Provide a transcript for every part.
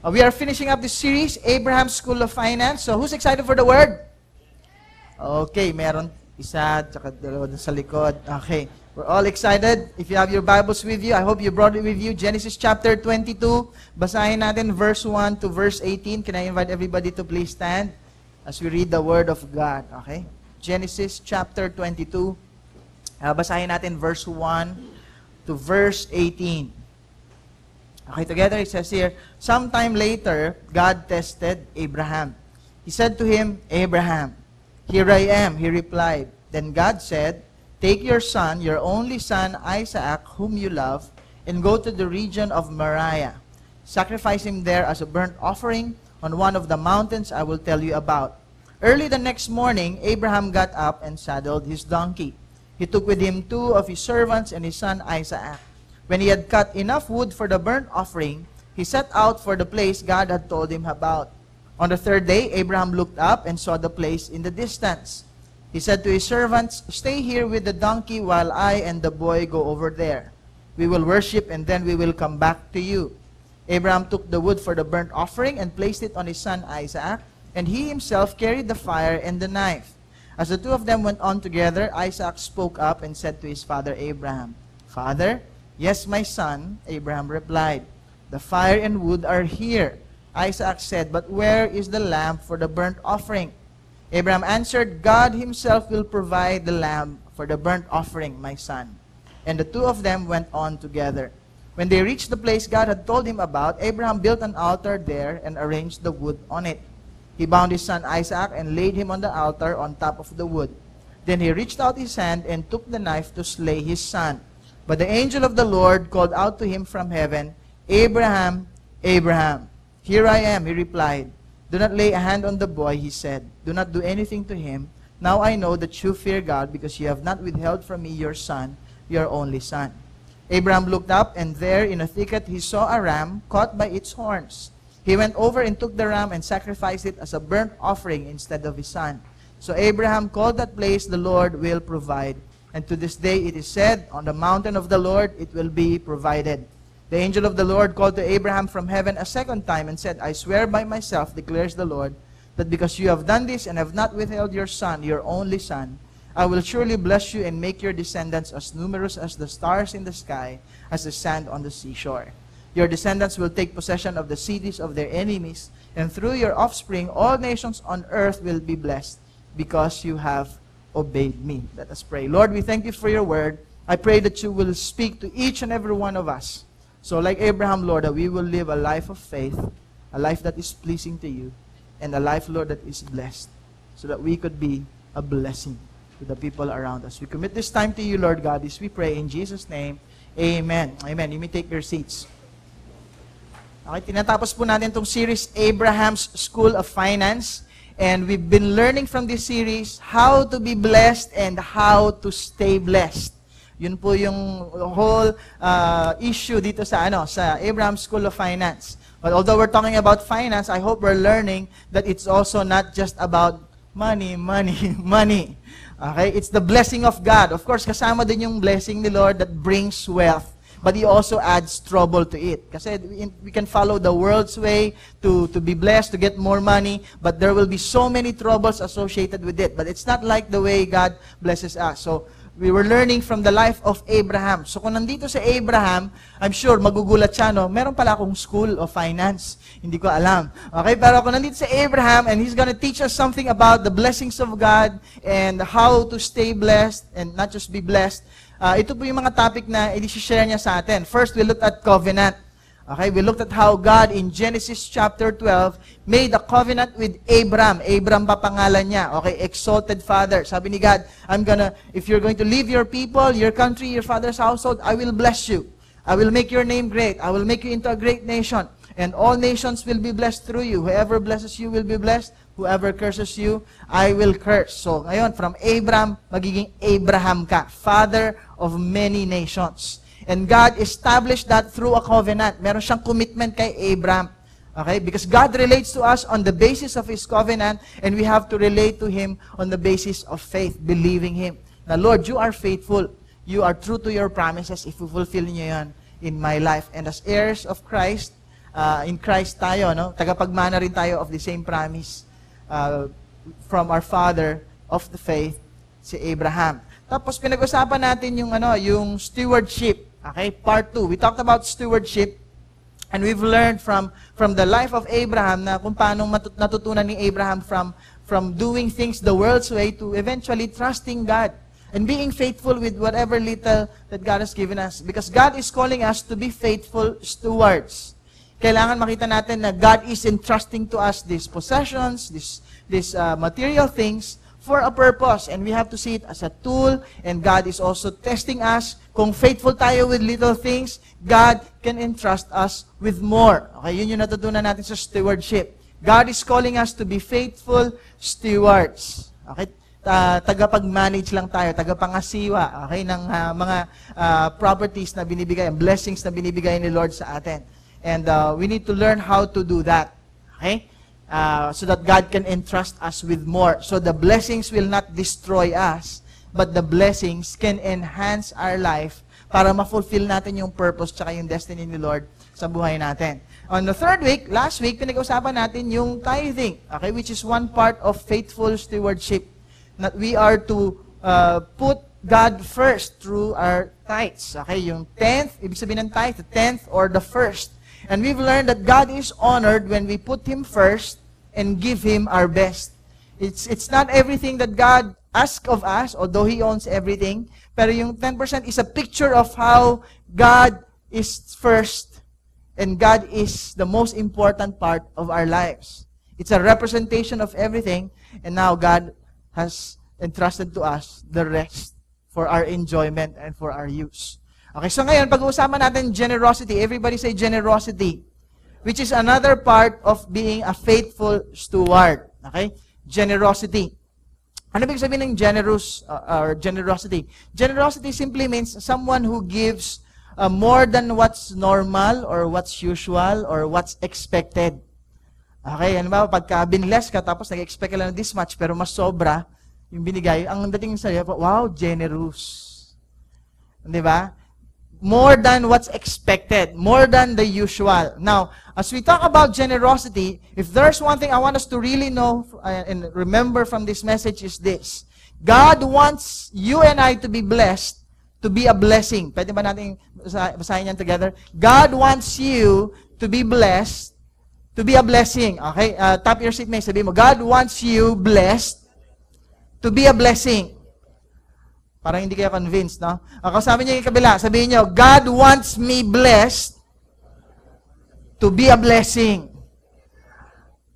We are finishing up this series, Abraham School of Finance. So, who's excited for the word? Okay, meron isa, tsaka dalawa dun sa likod. Okay, we're all excited. If you have your Bibles with you, I hope you brought it with you. Genesis chapter 22, basahin natin verse 1 to verse 18. Can I invite everybody to please stand as we read the Word of God? Okay, Genesis chapter 22, basahin natin verse 1 to verse 18. Okay, together it says here, sometime later, God tested Abraham. He said to him, Abraham, here I am, he replied. Then God said, take your son, your only son, Isaac, whom you love, and go to the region of Moriah. Sacrifice him there as a burnt offering on one of the mountains I will tell you about. Early the next morning, Abraham got up and saddled his donkey. He took with him 2 of his servants and his son Isaac. When he had cut enough wood for the burnt offering, he set out for the place God had told him about. On the 3rd day, Abraham looked up and saw the place in the distance. He said to his servants, stay here with the donkey while I and the boy go over there. We will worship and then we will come back to you. Abraham took the wood for the burnt offering and placed it on his son Isaac, and he himself carried the fire and the knife. As the 2 of them went on together, Isaac spoke up and said to his father Abraham, Father? Yes, my son, Abraham replied. The fire and wood are here. Isaac said, but where is the lamb for the burnt offering? Abraham answered, God himself will provide the lamb for the burnt offering, my son. And the 2 of them went on together. When they reached the place God had told him about, Abraham built an altar there and arranged the wood on it. He bound his son Isaac and laid him on the altar on top of the wood. Then he reached out his hand and took the knife to slay his son. But the angel of the Lord called out to him from heaven, Abraham, Abraham. Here I am, he replied. Do not lay a hand on the boy, he said. Do not do anything to him. Now I know that you fear God because you have not withheld from me your son, your only son. Abraham looked up, and there in a thicket he saw a ram caught by its horns. He went over and took the ram and sacrificed it as a burnt offering instead of his son. So Abraham called that place, the Lord will provide. And to this day it is said, on the mountain of the Lord it will be provided. The angel of the Lord called to Abraham from heaven a second time and said, I swear by myself, declares the Lord, that because you have done this and have not withheld your son, your only son, I will surely bless you and make your descendants as numerous as the stars in the sky, as the sand on the seashore. Your descendants will take possession of the cities of their enemies, and through your offspring all nations on earth will be blessed, because you have obeyed me. Let us pray. Lord, we thank you for your word. I pray that you will speak to each and every one of us. So like Abraham, Lord, that we will live a life of faith, a life that is pleasing to you, and a life, Lord, that is blessed, so that we could be a blessing to the people around us. We commit this time to you, Lord God, as we pray in Jesus' name. Amen. Amen. You may take your seats. Okay, tinatapos po natin itong series, Abraham's School of Finance. And we've been learning from this series how to be blessed and how to stay blessed. Yun po yung whole issue dito sa Abraham School of Finance. But although we're talking about finance, I hope we're learning that it's also not just about money, money, money. Okay? It's the blessing of God. Of course, kasama din yung blessing ni Lord that brings wealth. But He also adds trouble to it. Kasi we can follow the world's way to be blessed, to get more money, but there will be so many troubles associated with it. But it's not like the way God blesses us. So, we were learning from the life of Abraham. So, kung nandito si Abraham, I'm sure magugulat siya, no? Meron pala akong school of finance. Hindi ko alam. Okay? Pero kung nandito si Abraham and he's gonna teach us something about the blessings of God and how to stay blessed and not just be blessed, ito po yung mga topic na i-share niya sa atin. First, we looked at covenant. Okay, we looked at how God in Genesis chapter 12 made a covenant with Abram. Abram pa pangalan niya. Okay, exalted father. Sabi ni God, if you're going to leave your people, your country, your father's household, I will bless you. I will make your name great. I will make you into a great nation. And all nations will be blessed through you. Whoever blesses you will be blessed. Whoever curses you, I will curse. So, ngayon, from Abram, magiging Abraham ka. Father of many nations. And God established that through a covenant. Meron siyang commitment kay Abram. Okay? Because God relates to us on the basis of His covenant, and we have to relate to Him on the basis of faith, believing Him. Now, Lord, you are faithful. you are true to your promises if you fulfill nyo yan in my life. And as heirs of Christ, in Christ tayo, no? Tagapagmana rin tayo of the same promise from our father of the faith, si Abraham. Tapos pinag-usapan natin yung stewardship. Okay, part 2. We talked about stewardship, and we've learned from the life of Abraham na kung paano natutunan ni Abraham from doing things the world's way to eventually trusting God and being faithful with whatever little that God has given us. Because God is calling us to be faithful stewards. Kailangan makita natin na God is entrusting to us these possessions, these material things for a purpose. And we have to see it as a tool. And God is also testing us. Kung faithful tayo with little things, God can entrust us with more. Okay, yun yung natutunan natin sa stewardship. God is calling us to be faithful stewards. Okay, tagapag-manage lang tayo, tagapangasiwa, okay, ng mga properties na binibigay, blessings na binibigay ni Lord sa atin. And we need to learn how to do that. Okay? So that God can entrust us with more. So the blessings will not destroy us, but the blessings can enhance our life para ma-fulfill natin yung purpose tsaka yung destiny ni Lord sa buhay natin. On the third week, last week, pinag-usapan natin yung tithing, okay, which is one part of faithful stewardship. That we are to put God first through our tithes. Okay, yung 10th, ibig sabihin ng tithe, the 10th or the first. And we've learned that God is honored when we put Him first and give Him our best. It's not everything that God asks of us, although He owns everything, pero yung 10% is a picture of how God is first and God is the most important part of our lives. It's a representation of everything, and now God has entrusted to us the rest for our enjoyment and for our use. Okay, so ngayon, pag-uusapan natin generosity. Everybody say generosity, which is another part of being a faithful steward. Okay? Generosity. Ano ibig sabihin ng generous or generosity? Generosity simply means someone who gives more than what's normal or what's usual or what's expected. Okay, ano ba? Pagka binless ka, tapos nag-expect ka lang this much, pero mas sobra yung binigay, ang dating sa iyo, wow, generous. Di ba? More than what's expected, more than the usual. Now, as we talk about generosity, if there's one thing I want us to really know and remember from this message is this. God wants you and I to be blessed, to be a blessing. Pwede ba natin basahin yan together? God wants you to be blessed, to be a blessing. Okay? Tap your seatmate. Sabihin mo, God wants you blessed to be a blessing. Parang hindi kayo convinced, no? Sabi niyo yung kabila, sabihin niyo, God wants me blessed to be a blessing.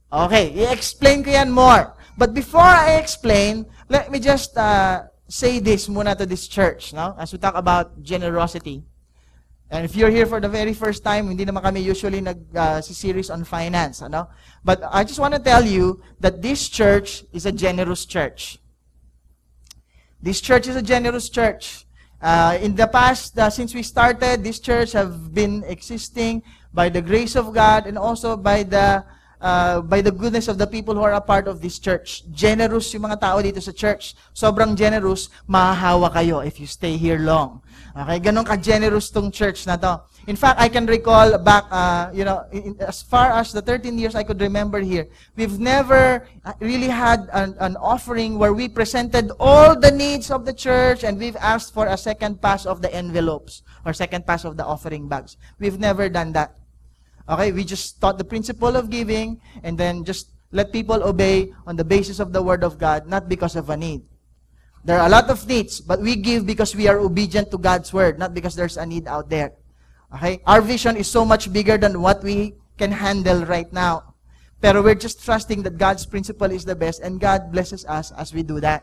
Okay, i-explain ko yan more. But before I explain, let me just say this muna to this church, no? As we talk about generosity. And if you're here for the very first time, hindi naman kami usually nag-series on finance, ano? But I just want to tell you that this church is a generous church. This church is a generous church. In the past, since we started, this church have been existing by the grace of God and also by the goodness of the people who are a part of this church. Generous yung mga tao dito sa church. Sobrang generous, mahahawa kayo if you stay here long. Okay, ganun ka-generous tong church na to. In fact, I can recall back, as far as the 13 years I could remember here, we've never really had an offering where we presented all the needs of the church and we've asked for a second pass of the envelopes or second pass of the offering bags. We've never done that. Okay, we just taught the principle of giving and then just let people obey on the basis of the Word of God, not because of a need. There are a lot of needs, but we give because we are obedient to God's Word, not because there's a need out there. Okay? Our vision is so much bigger than what we can handle right now. Pero we're just trusting that God's principle is the best and God blesses us as we do that.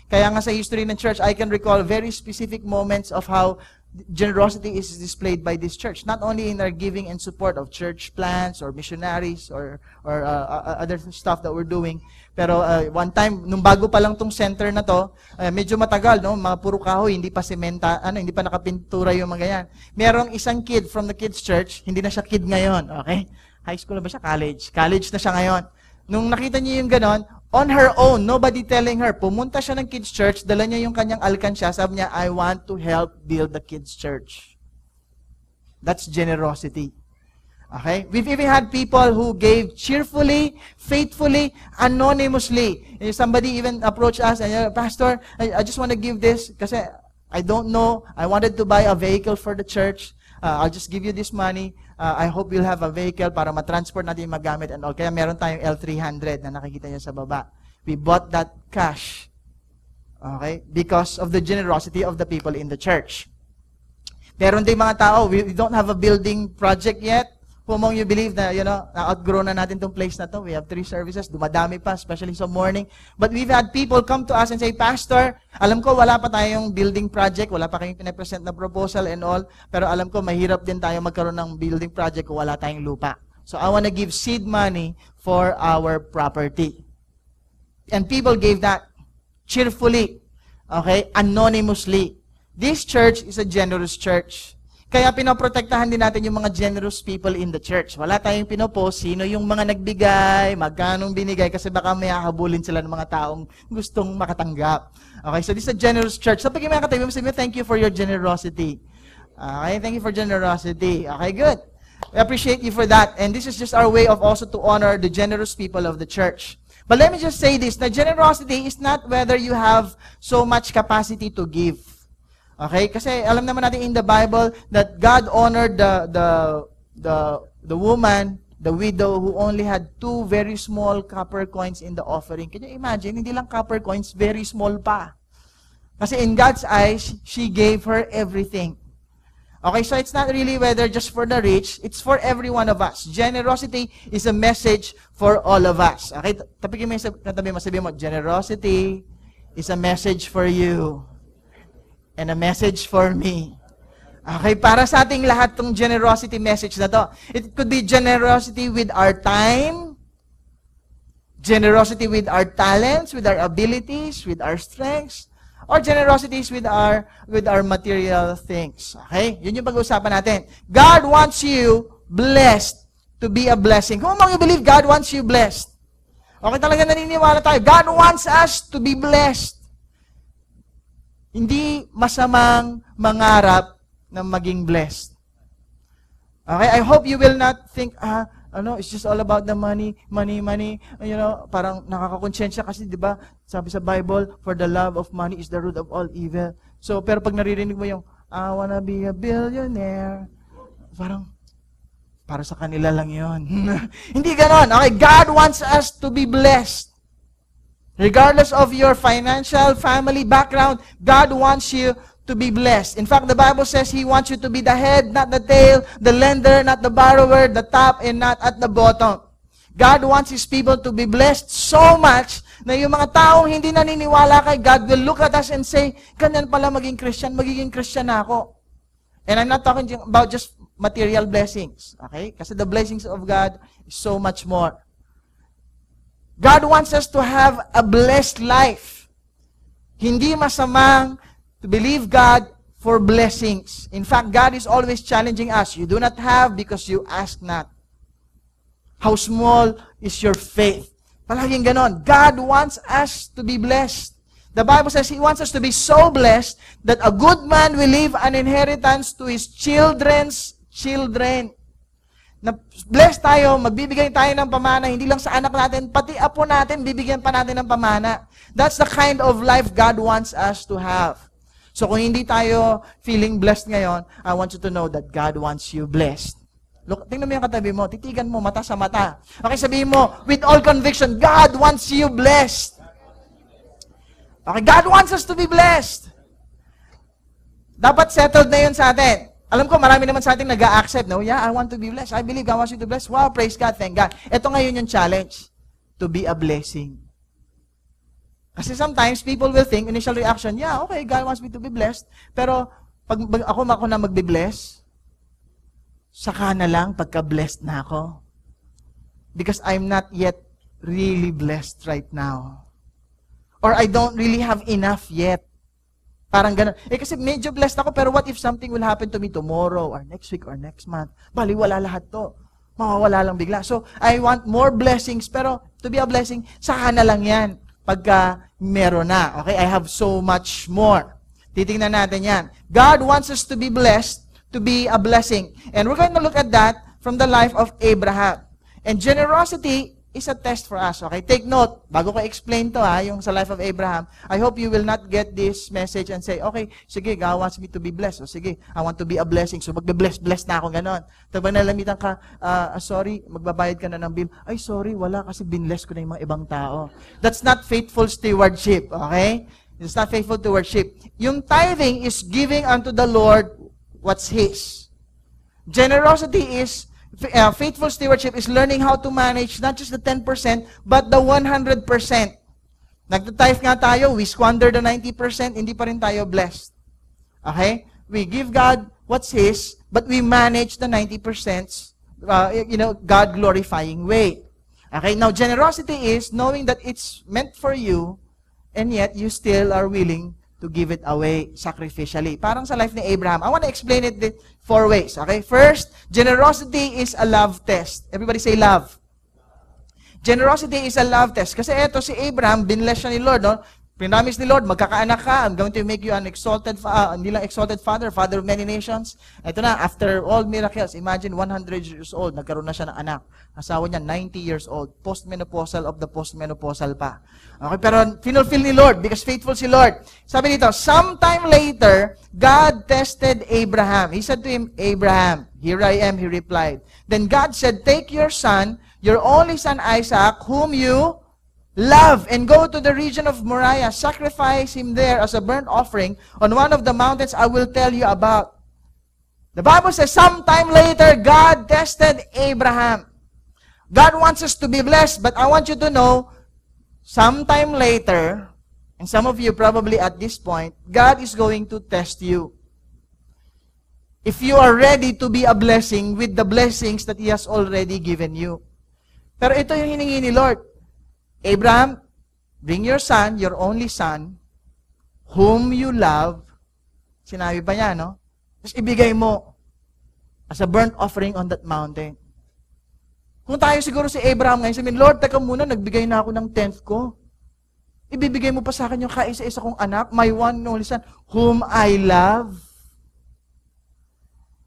Kaya nga sa history ng church, I can recall very specific moments of how generosity is displayed by this church. Not only in our giving and support of church plants or missionaries or other stuff that we're doing. Pero one time, nung bago pa lang tong center na to, medyo matagal, no? Mga puro kahoy, hindi pa sementa, hindi pa nakapintura yung mga yan. Merong isang kid from the kids church, hindi na siya kid ngayon, okay? High school na ba siya? College. College na siya ngayon. Nung nakita niyo yung ganon, On her own, nobody telling her. Pumunta siya ng kids church, dala niya yung kanyang alkansya, sabi niya, I want to help build the kids church. That's generosity. Okay? We've even had people who gave cheerfully, faithfully, anonymously. Somebody even approached us and, Pastor, I just want to give this kasi I don't know. I wanted to buy a vehicle for the church. I'll just give you this money. I hope you'll have a vehicle para matransport natin yung magamit and all. Kaya meron tayong L300 na nakikita niyo sa baba. We bought that cash. Okay? Because of the generosity of the people in the church. Meron din mga tao, we don't have a building project yet. Who among you believe na, na-outgrow na natin tong place na to? We have 3 services, dumadami pa, especially sa morning. But we've had people come to us and say, Pastor, alam ko wala pa tayong building project, wala pa kayong pinapresent na proposal and all, pero alam ko mahirap din tayo magkaroon ng building project kung wala tayong lupa. So I want to give seed money for our property. And people gave that cheerfully, okay, anonymously. This church is a generous church. Kaya pinoprotektahan din natin yung mga generous people in the church. Wala tayong pinopost, sino yung mga nagbigay, magkanong binigay, kasi baka may hahabulin sila ng mga taong gustong makatanggap. Okay, so this is a generous church. So pag yung mga katabi mo, sabi mo, thank you for your generosity. Okay, thank you for generosity. Okay, good. We appreciate you for that. And this is just our way of also to honor the generous people of the church. But let me just say this, na generosity is not whether you have so much capacity to give. Okay? Kasi alam naman natin in the Bible that God honored the woman, the widow who only had 2 very small copper coins in the offering. Can you imagine? Hindi lang copper coins, very small pa. Kasi in God's eyes, she gave her everything. Okay, so it's not really whether just for the rich, it's for every one of us. Generosity is a message for all of us. Okay, tapigin mo yung katabi mo, sabi mo, generosity is a message for you. And a message for me. Okay, para sa ating lahat tong generosity message na to. It could be generosity with our time, generosity with our talents, with our abilities, with our strengths, or generosities with our material things. Okay? Yun yung pag-uusapan natin. God wants you blessed to be a blessing. Kung you believe God wants you blessed. Okay, talaga naniniwala tayo. God wants us to be blessed. Hindi masamang mangarap na maging blessed. Okay? I hope you will not think, it's just all about the money. Parang nakakakonsensya kasi, di ba, sabi sa Bible, for the love of money is the root of all evil. So, pero pag naririnig mo yung, I wanna be a billionaire, parang, para sa kanila lang yun. Hindi ganon. Okay? God wants us to be blessed. Regardless of your financial, family background, God wants you to be blessed. In fact, the Bible says He wants you to be the head, not the tail, the lender, not the borrower, the top, and not at the bottom. God wants His people to be blessed so much na yung mga taong hindi naniniwala kay God will look at us and say, ganyan pala maging Christian na ako. And I'm not talking about just material blessings. Okay? Kasi the blessings of God is so much more. God wants us to have a blessed life. Hindi masamang to believe God for blessings. In fact, God is always challenging us. You do not have because you ask not. How small is your faith? Palaging ganon. God wants us to be blessed. The Bible says He wants us to be so blessed that a good man will leave an inheritance to his children's children. Na blessed tayo, magbibigay tayo ng pamana, hindi lang sa anak natin, pati apo natin, bibigyan pa natin ng pamana. That's the kind of life God wants us to have. So kung hindi tayo feeling blessed ngayon, I want you to know that God wants you blessed. Look, tingnan mo yung katabi mo, titigan mo, mata sa mata. Okay, sabihin mo, with all conviction, God wants you blessed. Okay, God wants us to be blessed. Dapat settled na yun sa atin. Alam ko, marami naman sa ating nag-a-accept. No? Yeah, I want to be blessed. I believe God wants you to be blessed. Wow, praise God, thank God. Ito ngayon yung challenge. To be a blessing. Kasi sometimes, people will think, initial reaction, yeah, okay, God wants me to be blessed. Pero, pag ako na magbe-bless, saka na lang pagka-blessed na ako. Because I'm not yet really blessed right now. Or I don't really have enough yet. Parang gano'n. Kasi medyo blessed ako, pero what if something will happen to me tomorrow, or next week, or next month? Bali, wala lahat to. Mawawala lang bigla. So, I want more blessings, pero to be a blessing, saka na lang yan pagka meron na. Okay? I have so much more. Titingnan natin yan. God wants us to be blessed, to be a blessing. And we're going to look at that from the life of Abraham. And generosity is a test for us. Okay? Take note. Bago ko explain to yung sa life of Abraham, I hope you will not get this message and say, okay, sige, God wants me to be blessed. O sige, I want to be a blessing. So magbe-bless na ako, ganon. Tapos nalamitan ka, sorry, magbabayad ka na ng bill. Ay, sorry, wala kasi binless ko na yung mga ibang tao. That's not faithful stewardship. Okay? It's not faithful stewardship. Yung tithing is giving unto the Lord what's His. Generosity is faithful stewardship is learning how to manage not just the 10%, but the 100%. Nagtitithe nga tayo, we squander the 90%, hindi pa rin tayo blessed. Okay? We give God what's His, but we manage the 90%, God-glorifying way. Okay? Now, generosity is knowing that it's meant for you, and yet you still are willing to give it away sacrificially. Parang sa life ni Abraham. I want to explain it 4 ways. Okay? First, generosity is a love test. Everybody say love. Generosity is a love test. Kasi eto si Abraham, binless siya ni Lord. No? Pinamis ni Lord, magkakaanak ka. I'm going to make you an exalted, hindi lang exalted father of many nations. Ito na, after all miracles, imagine 100 years old, nagkaroon na siya ng anak. Asawa niya, 90 years old. Postmenopausal of the postmenopausal pa. Okay, pero finulfill ni Lord because faithful si Lord. Sabi dito, sometime later, God tested Abraham. He said to him, Abraham, here I am, he replied. Then God said, take your son, your only son Isaac, whom you love, and go to the region of Moriah. Sacrifice him there as a burnt offering on one of the mountains I will tell you about. The Bible says, sometime later, God tested Abraham. God wants us to be blessed, but I want you to know, sometime later, and some of you probably at this point, God is going to test you. If you are ready to be a blessing with the blessings that He has already given you. Pero ito yung hiningi ni Lord. Abraham, bring your son, your only son, whom you love. Sinabi pa niya, no? Tapos ibigay mo as a burnt offering on that mountain. Kung tayo siguro si Abraham ngayon, sabihin, Lord, teka muna, nagbigay na ako ng 10th ko. Ibibigay mo pa sa akin yung kaisa-isa kong anak, my one and only son, whom I love.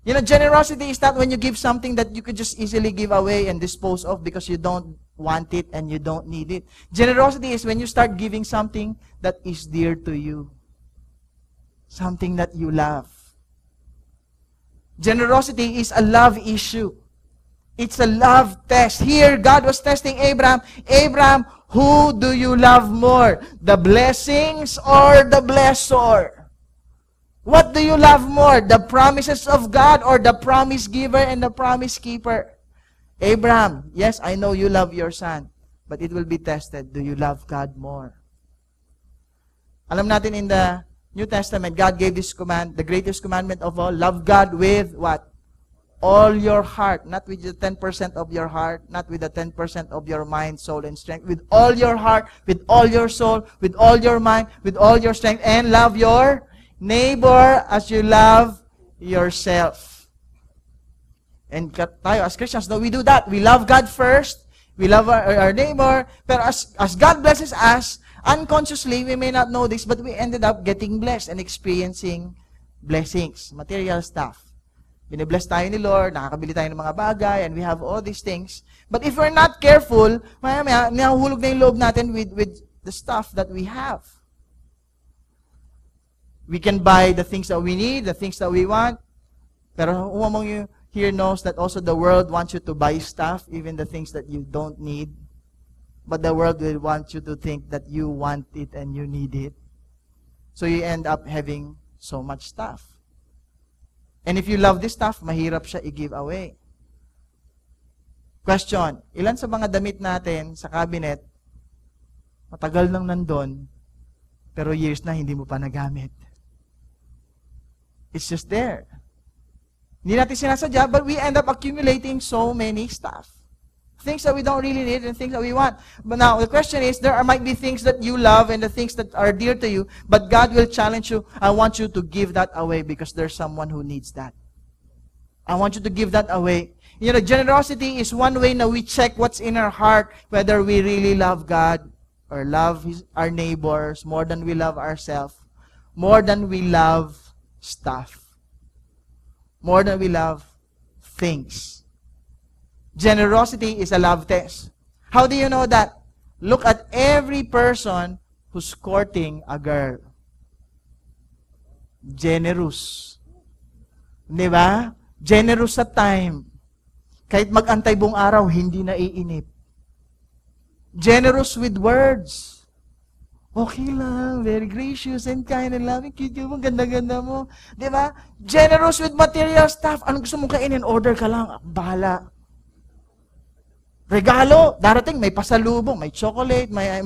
You know, generosity is not when you give something that you could just easily give away and dispose of because you don't want it and you don't need it. Generosity is when you start giving something that is dear to you. Something that you love. Generosity is a love issue. It's a love test. Here, God was testing Abraham. Abraham, who do you love more? The blessings or the blessor? What do you love more? The promises of God or the promise giver and the promise keeper? Abraham, yes, I know you love your son, but it will be tested. Do you love God more? Alam natin in the New Testament, God gave this command, the greatest commandment of all, love God with what? All your heart, not with the 10% of your heart, not with the 10% of your mind, soul, and strength. With all your heart, with all your soul, with all your mind, with all your strength, and love your neighbor as you love yourself. And tayo as Christians, no, we do that. We love God first. We love our neighbor. Pero as God blesses us, unconsciously, we may not know this, but we ended up getting blessed and experiencing blessings, material stuff. Binibless tayo ni Lord, nakakabili tayo ng mga bagay, and we have all these things. But if we're not careful, maya-maya, nahulog na yung loob natin with the stuff that we have. We can buy the things that we need, the things that we want. Pero who among you here knows that also the world wants you to buy stuff, even the things that you don't need? But the world will want you to think that you want it and you need it. So you end up having so much stuff. And if you love this stuff, mahirap siya i-give away. Question, ilan sa mga damit natin sa cabinet, matagal nang nandun, pero years na hindi mo pa nagamit? It's just there. Hindi natin sinasadya, but we end up accumulating so many stuff. Things that we don't really need and things that we want. But now, the question is, might be things that you love and the things that are dear to you, but God will challenge you, I want you to give that away because there's someone who needs that. I want you to give that away. You know, generosity is one way na we check what's in our heart, whether we really love God or love our neighbors more than we love ourselves, more than we love stuff, more than we love things. Generosity is a love test. How do you know that? Look at every person who's courting a girl. Generous. Di ba? Generous sa time. Kahit mag-antay buong araw, hindi na iinip. Generous with words. Okay lang, very gracious and kind and loving. Cute mo, ganda-ganda mo. Di ba? Generous with material stuff. Anong gusto mong kainin? Order ka lang. Bahala. Regalo, darating, may pasalubong, may chocolate, may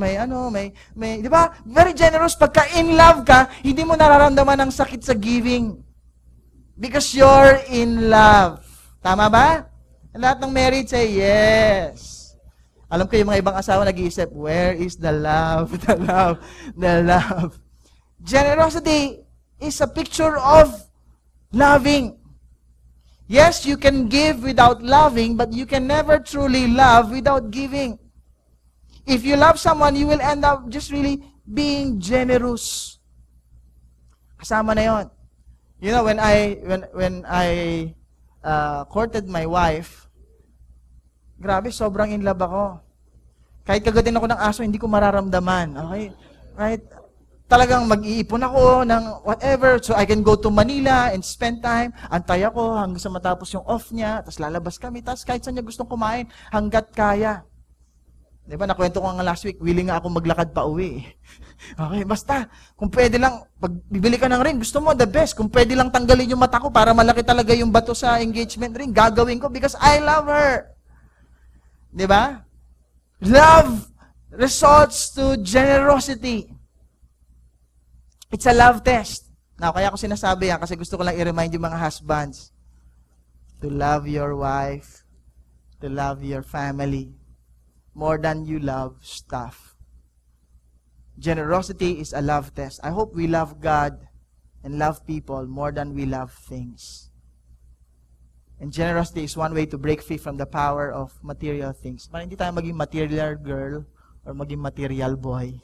di ba? Very generous. Pagka in love ka, hindi mo nararamdaman ng sakit sa giving. Because you're in love. Tama ba? Lahat ng married say, yes. Alam ko yung mga ibang asawa nag-iisip, where is the love? The love. The love. Generosity is a picture of loving. Yes, you can give without loving, but you can never truly love without giving. If you love someone, you will end up just really being generous. Kasama na yon. You know, when I courted my wife, grabe, sobrang in love ako. Kahit kagatin ako ng aso, hindi ko mararamdaman. Okay? Right? Talagang mag-iipon ako ng whatever, so I can go to Manila and spend time. Antay ako hanggang sa matapos yung off niya, tapos lalabas kami, tapos kahit saan niya gustong kumain, hanggat kaya. Diba, nakwento ko nga last week, willing nga ako maglakad pa uwi. Okay, basta, kung pwede lang, pag bibili ka ng ring, gusto mo, the best. Kung pwede lang tanggalin yung mata ko para malaki talaga yung bato sa engagement ring, gagawin ko because I love her. Diba? Love results to generosity. It's a love test. Now, kaya ko sinasabi yan kasi gusto ko lang i-remind yung mga husbands to love your wife, to love your family, more than you love stuff. Generosity is a love test. I hope we love God and love people more than we love things. And generosity is one way to break free from the power of material things. Para hindi tayo maging material girl or maging material boy.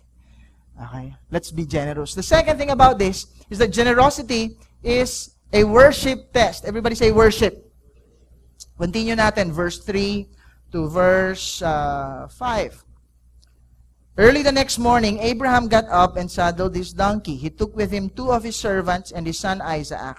Okay? Let's be generous. The second thing about this is that generosity is a worship test. Everybody say worship. Continue natin, verse 3 to verse 5. Early the next morning, Abraham got up and saddled his donkey. He took with him 2 of his servants and his son Isaac.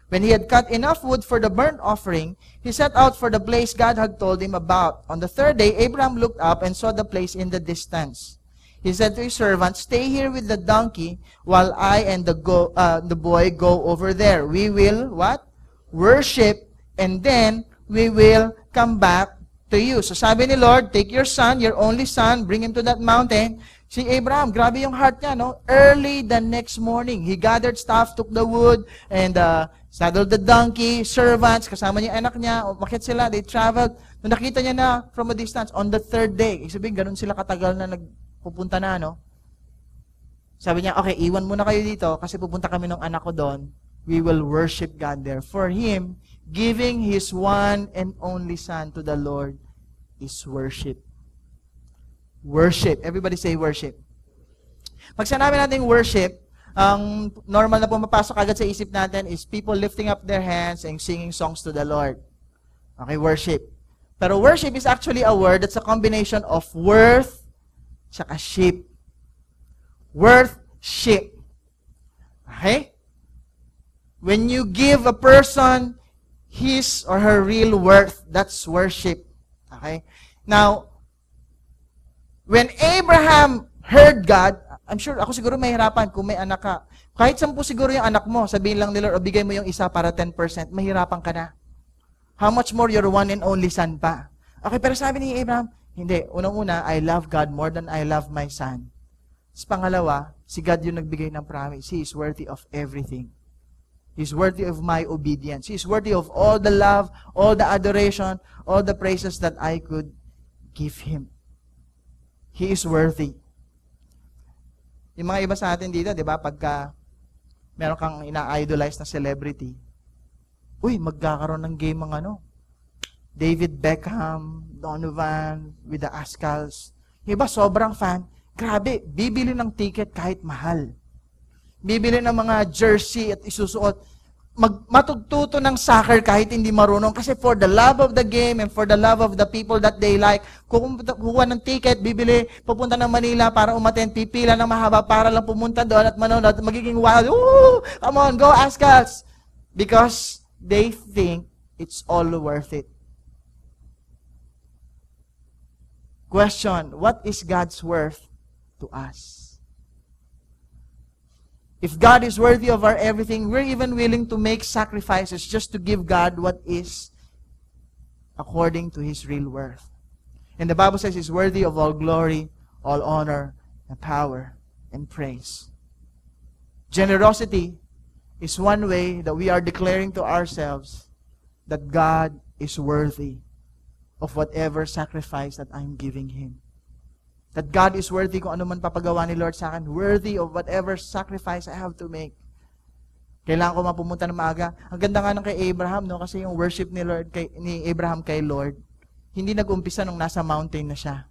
When he had cut enough wood for the burnt offering, he set out for the place God had told him about. On the third day, Abraham looked up and saw the place in the distance. He said to his servant, "Stay here with the donkey while I and the boy go over there. We will," what? "Worship, and then we will come back to you." So sabi ni Lord, take your son, your only son, bring him to that mountain. Si Abraham, grabe yung heart niya, no? Early the next morning, he gathered stuff, took the wood, and saddled the donkey, servants, kasama niya anak niya, umakyat sila, they traveled. Nung nakita niya na from a distance, on the third day, ibig sabihin, ganun sila katagal na nagpupunta na, no? Sabi niya, okay, iwan muna kayo dito, kasi pupunta kami ng anak ko doon. We will worship God there. For him, giving his one and only son to the Lord is worship. Worship. Everybody say worship. Pag sinabi natin worship, ang normal na pumapasok agad sa isip natin is people lifting up their hands and singing songs to the Lord. Okay, worship. Pero worship is actually a word that's a combination of worth tsaka ship. Worth, ship. Okay? When you give a person his or her real worth, that's worship. Okay? Now, when Abraham heard God, I'm sure, ako siguro mahirapan kung may anak ka. Kahit 10 siguro yung anak mo, sabihin lang ni Lord, o bigay mo yung isa para 10%, mahirapan ka na. How much more your one and only son pa? Okay, pero sabi ni Abraham, hindi. Unang-una, I love God more than I love my son. Tapos pangalawa, si God yung nagbigay ng promise. He is worthy of everything. He is worthy of my obedience. He is worthy of all the love, all the adoration, all the praises that I could give Him. He is worthy. Yung mga iba sa atin dito, di ba, pagka meron kang ina-idolize na celebrity, magkakaroon ng game ang David Beckham, Donovan, with the Ascals. Yung iba, sobrang fan. Grabe, bibili ng ticket kahit mahal. Bibili ng mga jersey at isusuot. Matugtuto ng soccer kahit hindi marunong. Kasi for the love of the game and for the love of the people that they like, kukuha ng ticket, bibili, pupunta ng Manila para umattend, pipila ng mahaba para lang pumunta doon at manonood at magiging wild. Woo! Come on, go Ascals! Because they think it's all worth it. Question, what is God's worth to us? If God is worthy of our everything, we're even willing to make sacrifices just to give God what is according to His real worth. And the Bible says He's worthy of all glory, all honor, and power, and praise. Generosity is one way that we are declaring to ourselves that God is worthy of whatever sacrifice that I'm giving Him. That God is worthy kung ano man papagawa ni Lord sa akin, worthy of whatever sacrifice I have to make. Kailangan ko mapumunta ng maaga. Ang ganda nga ng kay Abraham, no? Kasi yung worship ni Abraham kay Lord, hindi nag-umpisa nung nasa mountain na siya.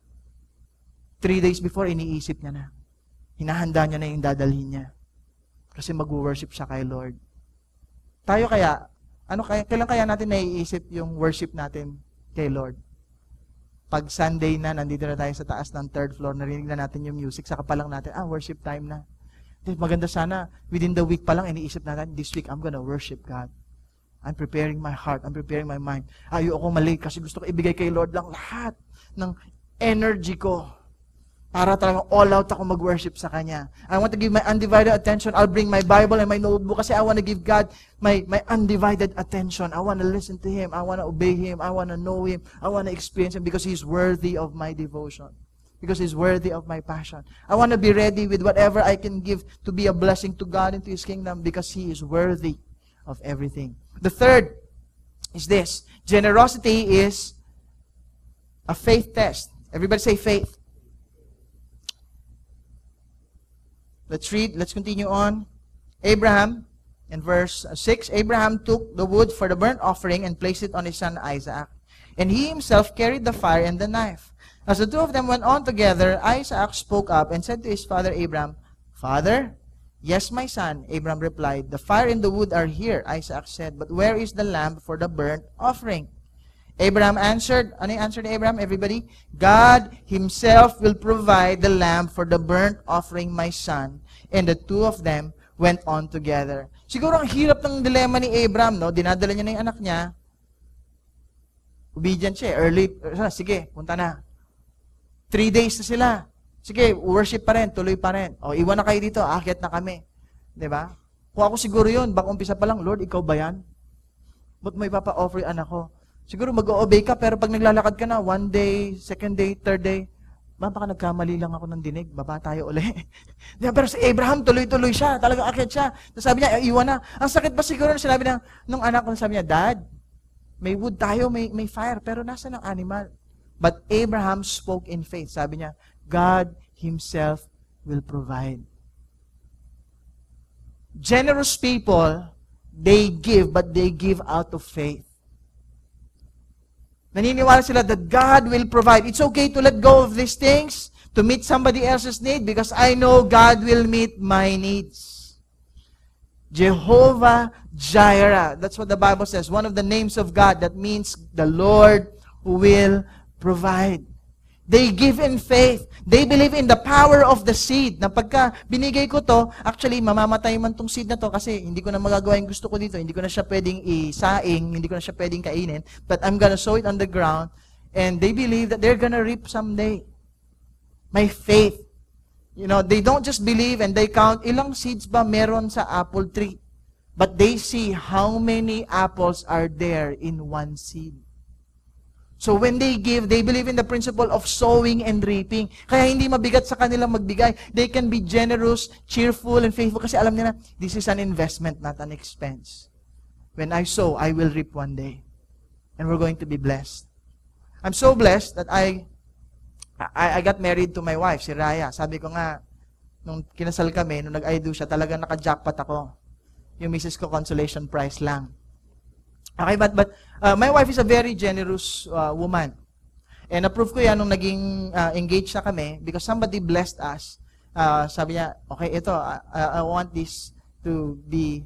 3 days before, iniisip niya na. Hinahanda niya na yung dadalhin niya. Kasi mag-worship siya kay Lord. Tayo kaya, kailan kaya natin naiisip yung worship natin kay Lord? Pag Sunday na, nandito na tayo sa taas ng 3rd floor, narinig na natin yung music, saka pa lang natin, worship time na. Maganda sana, within the week pa lang, iniisip natin, this week, I'm gonna worship God. I'm preparing my heart, I'm preparing my mind. Ayoko mali kasi gusto ko ibigay kay Lord lang lahat ng energy ko para talagang all out ako mag-worship sa Kanya. I want to give my undivided attention. I'll bring my Bible and my notebook kasi I want to give God my undivided attention. I want to listen to Him. I want to obey Him. I want to know Him. I want to experience Him because He's worthy of my devotion. Because He's worthy of my passion. I want to be ready with whatever I can give to be a blessing to God and to His kingdom because He is worthy of everything. The third is this. Generosity is a faith test. Everybody say faith. Let's read. Let's continue on. Abraham, in verse 6, Abraham took the wood for the burnt offering and placed it on his son Isaac. And he himself carried the fire and the knife. As the two of them went on together, Isaac spoke up and said to his father Abraham, Father? Yes, my son, Abraham replied. The fire and the wood are here, Isaac said. But where is the lamb for the burnt offering? Abraham answered, ano yung answer ni Abraham, everybody? God Himself will provide the lamb for the burnt offering, my son. And the two of them went on together. Siguro ang hirap ng dilema ni Abraham, no? Dinadala niya na yung anak niya. Obedient siya, early. Sige, punta na. 3 days na sila. Sige, worship pa rin, tuloy pa rin. O, iwan na kayo dito, aakyat na kami. Diba? Kung ako siguro yun, baka umpisa pa lang, Lord, ikaw ba yan? Ba't may papa-offer yung anak ko? Siguro mag-o-obey ka, pero pag naglalakad ka na, 1 day, 2nd day, 3rd day, baka nagkamali lang ako ng dinig, baba tayo uli. Pero si Abraham, tuloy-tuloy siya, talagang akit siya. Tapos sabi niya, iwan na. Ang sakit pa siguro na sinabi nung anak ko, sabi niya, Dad, may wood tayo, may fire, pero nasa ng animal? But Abraham spoke in faith. Sabi niya, God Himself will provide. Generous people, they give, but they give out of faith. Naniniwala sila that God will provide. It's okay to let go of these things to meet somebody else's need because I know God will meet my needs. Jehovah Jireh. That's what the Bible says. One of the names of God that means the Lord who will provide. They give in faith. They believe in the power of the seed. Na pagka binigay ko to, actually, mamamatay man tong seed na to kasi hindi ko na magagawa yung gusto ko dito. Hindi ko na siya pwedeng isaing, hindi ko na siya pwedeng kainin. But I'm gonna sow it on the ground. And they believe that they're gonna reap someday. May faith. You know, they don't just believe and they count ilang seeds ba meron sa apple tree. But they see how many apples are there in one seed. So when they give, they believe in the principle of sowing and reaping. Kaya hindi mabigat sa kanila magbigay. They can be generous, cheerful, and faithful kasi alam nila, this is an investment, not an expense. When I sow, I will reap one day. And we're going to be blessed. I'm so blessed that I got married to my wife, si Raya. Sabi ko nga, nung kinasal kami, nung nag-I do siya, talagang naka-jackpot ako. Yung misis ko, consolation prize lang. Okay, but my wife is a very generous woman. And approve ko yan nung naging engaged na kami because somebody blessed us. Sabi niya, okay, ito, I want this to be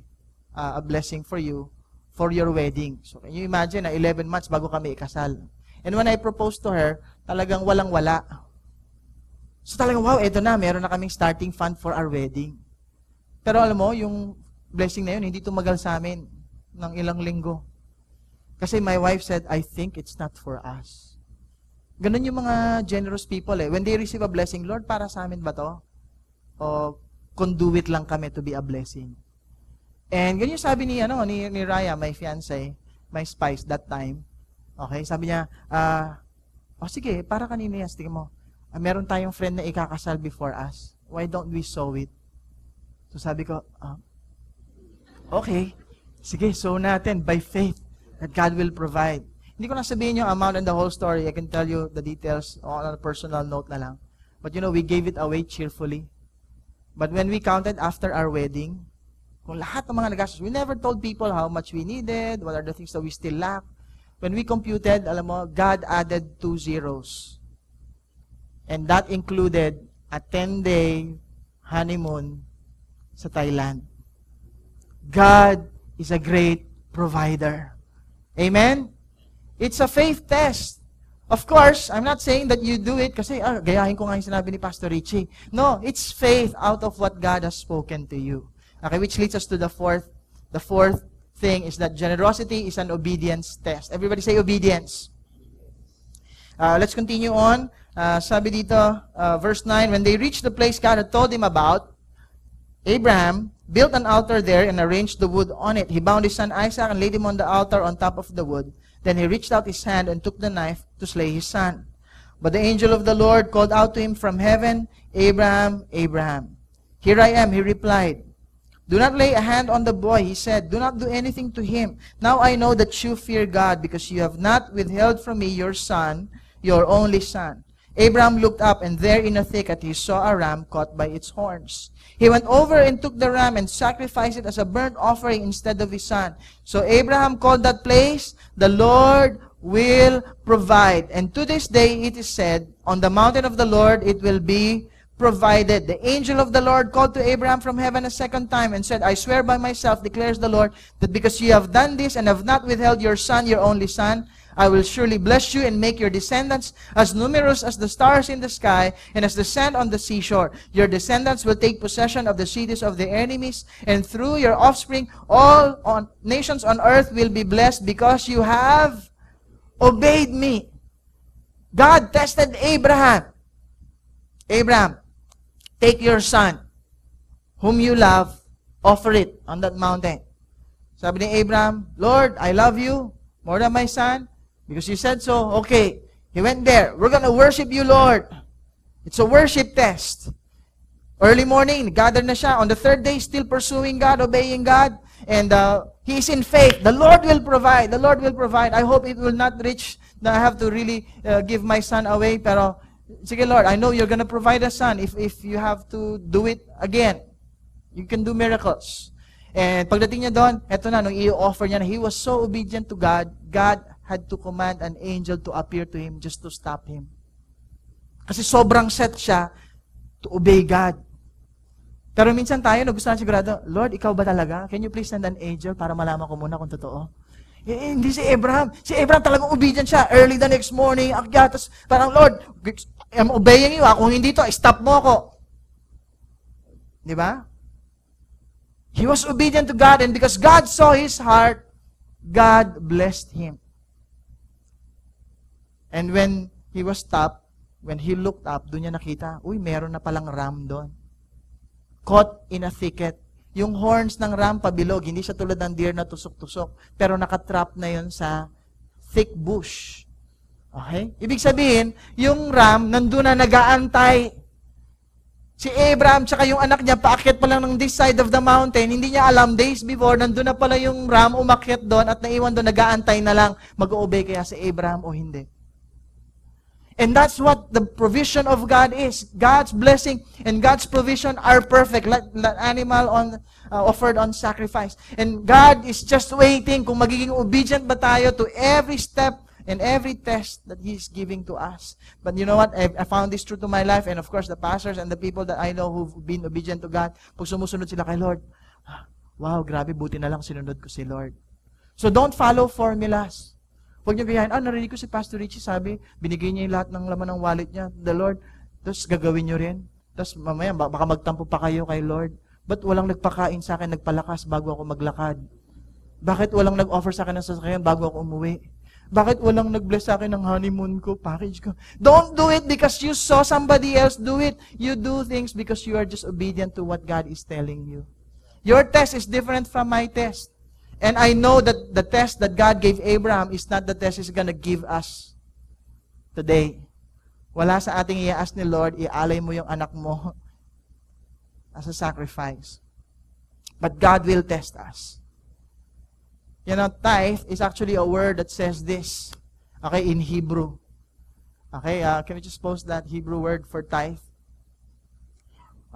a blessing for you for your wedding. So can you imagine na 11 months bago kami ikasal. And when I proposed to her, talagang walang-wala. So talagang, wow, ito na, meron na kaming starting fund for our wedding. Pero alam mo, yung blessing na yun, hindi tumagal sa amin ng ilang linggo. Kasi my wife said, I think it's not for us. Ganun yung mga generous people eh. When they receive a blessing, Lord, para sa amin ba to? O conduit lang kami to be a blessing. And ganyan yung sabi ni Raya, my fiancé, my spouse that time. Okay, sabi niya, sige, para kanina yan, tingnan mo. Meron tayong friend na ikakasal before us. Why don't we sow it? So sabi ko, okay, sige, sow natin by faith that God will provide. Hindi ko na sabihin yung amount and the whole story. I can tell you the details on a personal note na lang. But we gave it away cheerfully. But when we counted after our wedding, kung lahat ng mga nagastos, we never told people how much we needed, what are the things that we still lack. When we computed, alam mo, God added 2 zeros. And that included a 10-day honeymoon sa Thailand. God is a great provider. Amen? It's a faith test. Of course, I'm not saying that you do it kasi, gayahin ko nga yung sinabi ni Pastor Richie. No, it's faith out of what God has spoken to you. Okay, which leads us to the fourth. The fourth thing is that generosity is an obedience test. Everybody say obedience. Let's continue on. Sabi dito, verse 9, when they reached the place God had told him about, Abraham built an altar there and arranged the wood on it. He bound his son Isaac and laid him on the altar on top of the wood. Then he reached out his hand and took the knife to slay his son. But the angel of the Lord called out to him from heaven, Abraham, Abraham. Here I am, he replied. Do not lay a hand on the boy, he said. Do not do anything to him. Now I know that you fear God because you have not withheld from me your son, your only son. Abraham looked up, and there in a thicket he saw a ram caught by its horns. He went over and took the ram and sacrificed it as a burnt offering instead of his son. So Abraham called that place, the Lord will provide. And to this day it is said, on the mountain of the Lord it will be provided. The angel of the Lord called to Abraham from heaven a second time and said, I swear by myself, declares the Lord, that because you have done this and have not withheld your son, your only son, I will surely bless you and make your descendants as numerous as the stars in the sky and as the sand on the seashore. Your descendants will take possession of the cities of their enemies, and through your offspring all nations on earth will be blessed because you have obeyed me. God tested Abraham. Abraham, take your son, whom you love, offer it on that mountain. Sabi ni Abraham, Lord, I love you more than my son, because you said so. Okay, he went there. We're going to worship you, Lord. It's a worship test. Early morning, gathered na siya. On the third day, still pursuing God, obeying God. And he is in faith. The Lord will provide. The Lord will provide. I hope it will not reach that I have to really give my son away. Pero, sige Lord, I know you're going to provide a son if you have to do it again. You can do miracles. And pagdating niya doon, eto na, nung i-offer niya na, he was so obedient to God, God had to command an angel to appear to him just to stop him. Kasi sobrang set siya to obey God. Pero minsan tayo, nagustuhan sigurado, Lord, ikaw ba talaga? Can you please send an angel para malaman ko muna kung totoo? Hindi si Abraham. Si Abraham talagang obedient siya. Early the next morning, akyat, parang, Lord, I'm obeying you. Kung hindi to, stop mo ako. Di ba? He was obedient to God, and because God saw his heart, God blessed him. And when he was stopped, when he looked up, doon niya nakita, uy, meron na palang ram doon. Caught in a thicket. Yung horns ng ram pabilog, hindi siya tulad ng deer na tusok-tusok, pero nakatrap na yun sa thick bush. Okay? Ibig sabihin, yung ram, nandun na nag-aantay. Si Abraham, tsaka yung anak niya, paakyat pa lang ng this side of the mountain, hindi niya alam, days before, nandun na pala yung ram, umakyat doon, at naiwan doon, nag-aantay na lang, mag-obey kaya si Abraham o hindi. And that's what the provision of God is. God's blessing and God's provision are perfect. Like animal offered on sacrifice. And God is just waiting kung magiging obedient ba tayo to every step and every test that He's giving to us. But you know what? I found this true to my life, and of course, the pastors and the people that I know who've been obedient to God, pag sumusunod sila kay Lord, wow, grabe, buti na lang sinunod ko si Lord. So don't follow formulas. Huwag niyo gayahin, narinig ko si Pastor Richie sabi, binigay niya yung lahat ng laman ng wallet niya, the Lord, tapos gagawin niyo rin. Tapos mamaya, baka magtampo pa kayo kay Lord. Ba't walang nagpakain sa akin, nagpalakas bago ako maglakad? Bakit walang nag-offer sa akin ng sasakyan bago ako umuwi? Bakit walang nag-bless sa akin ng honeymoon ko, package ko? Don't do it because you saw somebody else do it. You do things because you are just obedient to what God is telling you. Your test is different from my test. And I know that the test that God gave Abraham is not the test He's gonna give us today. Wala sa ating i-ask ni Lord, ialay mo yung anak mo as a sacrifice. But God will test us. You know, tithe is actually a word that says this, okay, in Hebrew. Okay, can we just post that Hebrew word for tithe?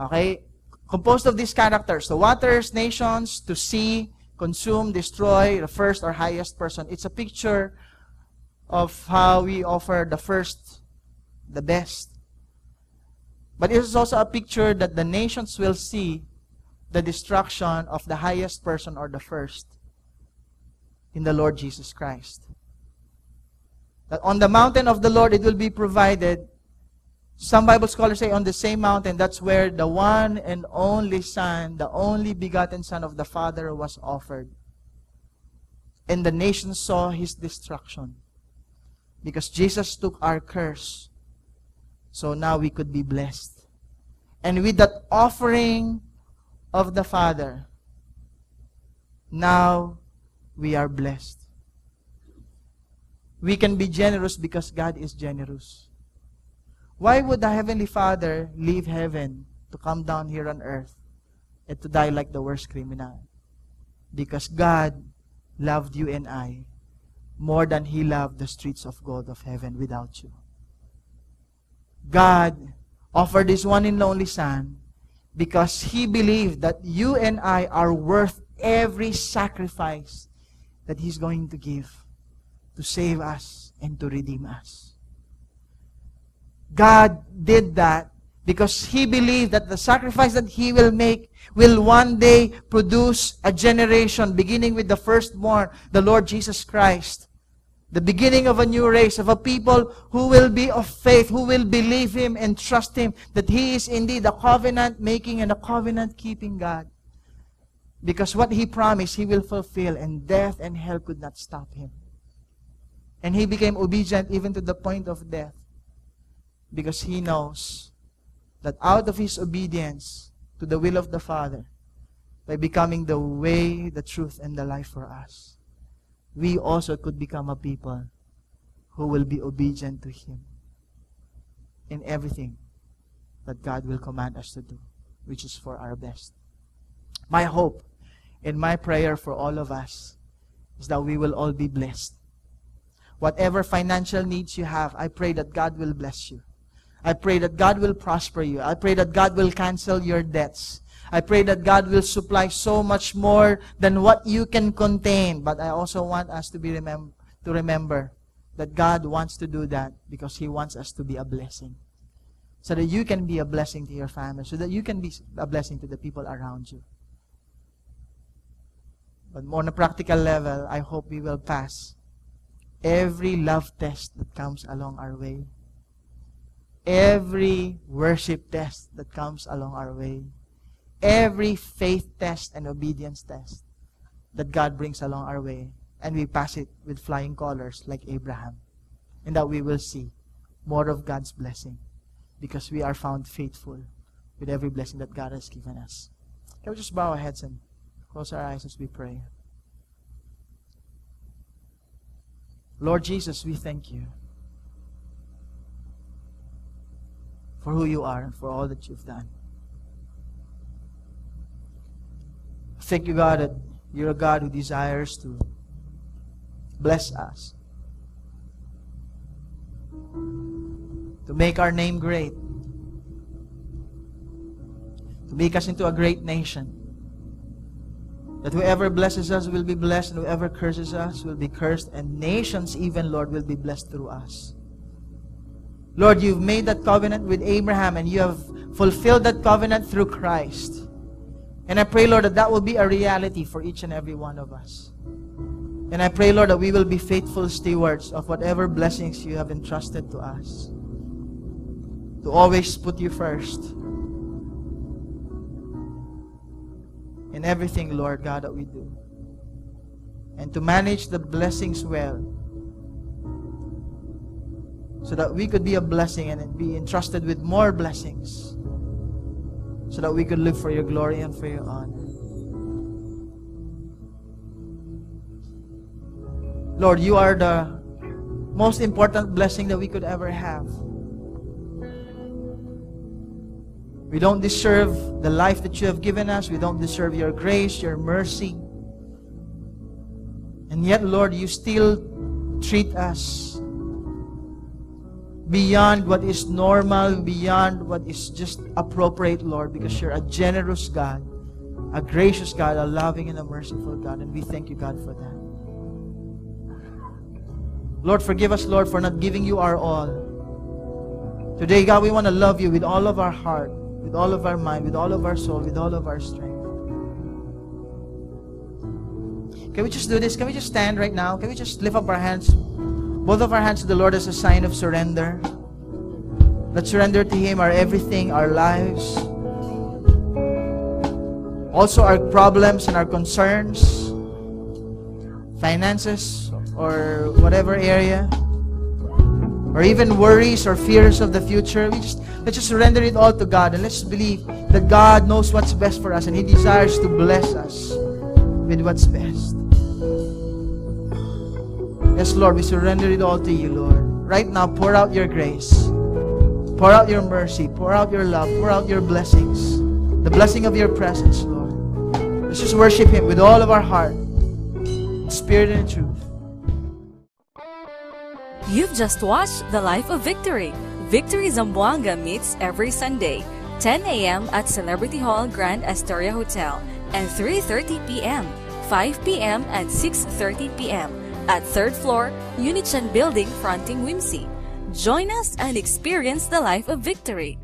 Okay, composed of these characters, the waters, nations, to see, consume, destroy, the first or highest person. It's a picture of how we offer the first, the best. But it is also a picture that the nations will see the destruction of the highest person or the first in the Lord Jesus Christ. That on the mountain of the Lord it will be provided. Some Bible scholars say on the same mountain, that's where the one and only Son, the only begotten Son of the Father was offered. And the nations saw His destruction. Because Jesus took our curse. So now we could be blessed. And with that offering of the Father, now we are blessed. We can be generous because God is generous. Why would the Heavenly Father leave heaven to come down here on earth and to die like the worst criminal? Because God loved you and I more than He loved the streets of gold of heaven without you. God offered His one and only Son because He believed that you and I are worth every sacrifice that He's going to give to save us and to redeem us. God did that because He believed that the sacrifice that He will make will one day produce a generation, beginning with the firstborn, the Lord Jesus Christ. The beginning of a new race, of a people who will be of faith, who will believe Him and trust Him, that He is indeed a covenant-making and a covenant-keeping God. Because what He promised, He will fulfill, and death and hell could not stop Him. And He became obedient even to the point of death. Because He knows that out of His obedience to the will of the Father, by becoming the way, the truth, and the life for us, we also could become a people who will be obedient to Him in everything that God will command us to do, which is for our best. My hope and my prayer for all of us is that we will all be blessed. Whatever financial needs you have, I pray that God will bless you. I pray that God will prosper you. I pray that God will cancel your debts. I pray that God will supply so much more than what you can contain. But I also want us to remember that God wants to do that because He wants us to be a blessing. So that you can be a blessing to your family. So that you can be a blessing to the people around you. But more on a practical level, I hope we will pass every love test that comes along our way. Every worship test that comes along our way. Every faith test and obedience test that God brings along our way. And we pass it with flying colors like Abraham. And that we will see more of God's blessing. Because we are found faithful with every blessing that God has given us. Can we just bow our heads and close our eyes as we pray? Lord Jesus, we thank You for who You are and for all that You've done. Thank You, God, that You're a God who desires to bless us. to make our name great, to make us into a great nation. That whoever blesses us will be blessed, and whoever curses us will be cursed, and nations even, Lord, will be blessed through us. Lord, you've made that covenant with Abraham, and you have fulfilled that covenant through Christ. And I pray, Lord, that that will be a reality for each and every one of us. And I pray, Lord, that we will be faithful stewards of whatever blessings you have entrusted to us. To always put you first in everything, Lord God, that we do. And to manage the blessings well, so that we could be a blessing and be entrusted with more blessings, so that we could live for your glory and for your honor. Lord, you are the most important blessing that we could ever have. We don't deserve the life that you have given us. We don't deserve your grace, your mercy. And yet, Lord, you still treat us beyond what is normal, beyond what is just appropriate, Lord, because you're a generous God, a gracious God, a loving and a merciful God. And we thank you, God, for that. Lord, forgive us, Lord, for not giving you our all. Today, God, we want to love you with all of our heart, with all of our mind, with all of our soul, with all of our strength. Can we just do this? Can we just stand right now? Can we just lift up our hands, both of our hands to the Lord as a sign of surrender? Let's surrender to Him our everything, our lives, also our problems and our concerns, finances, or whatever area, or even worries or fears of the future. Let's just surrender it all to God, and let's believe that God knows what's best for us, and He desires to bless us with what's best. Yes, Lord, we surrender it all to you, Lord. Right now, pour out your grace, pour out your mercy, pour out your love, pour out your blessings, the blessing of your presence, Lord. Let's just worship Him with all of our heart, in spirit and in truth. You've just watched The Life of Victory. Victory Zamboanga meets every Sunday, 10 a.m. at Celebrity Hall Grand Astoria Hotel, and 3:30 p.m., 5 p.m. and 6:30 p.m. at 3rd floor, Unichan Building fronting Whimsy. Join us and experience the life of victory.